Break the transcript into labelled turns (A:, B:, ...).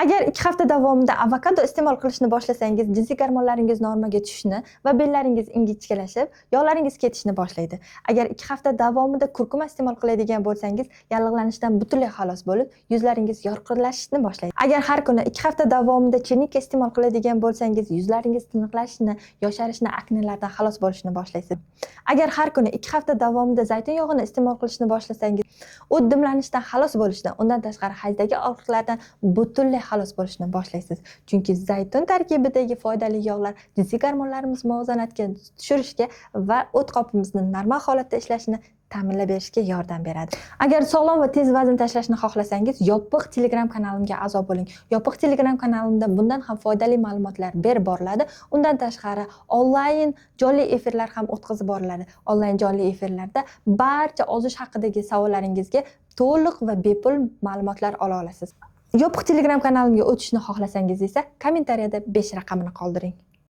A: Agar 2 hafta davomida avokado iste'mol qilishni boshlasangiz, jinsiy gormonlaringiz normaga tushishni va bellaringiz ingichkalashib, yog'laringiz ketishni boshlaydi. Agar 2 hafta davomida kurkuma iste'mol qiladigan bo'lsangiz, yallig'lanishdan butunlay xalos bo'lib, yuzlaringiz yorqinlashishni boshlaydi. Agar har kuni 2 hafta davomida chernika iste'mol qiladigan bo'lsangiz, yuzlaringiz tiniqlashishni, yosharishni, aknelardan xalos bo'lishni boshlaysiz. Agar har kuni 2 hafta davomida zaytun yog'ini iste'mol qilishni boshlasangiz, u dimlanishdan xalos bo'lishdan, undan tashqari hajdagi og'riqlardan butunlay xalos bo'lishni boshlaysiz. Chunki zaytun tarkibidagi foydali yog'lar jinsiy gormonlarimiz muvozanatga tushirishga va o't qopimizni normal holatda ishlashini ta'minlab berishga yordam beradi. Agar sog'lom va tez vazn tashlashni xohlasangiz, yopiq Telegram kanalimga a'zo bo'ling. Yopiq Telegram kanalimda bundan ham foydali ma'lumotlar berib boriladi. Undan tashqari onlayn jonli efirlar ham o'tkazib boriladi. Onlayn jonli efirlarda barcha ozish haqidagi savollaringizga to'liq va bepul ma'lumotlar ola olasiz. Yopiq Telegram kanalimga o'tishni xohlasangiz esa kommentariyada 5 raqamini qoldiring.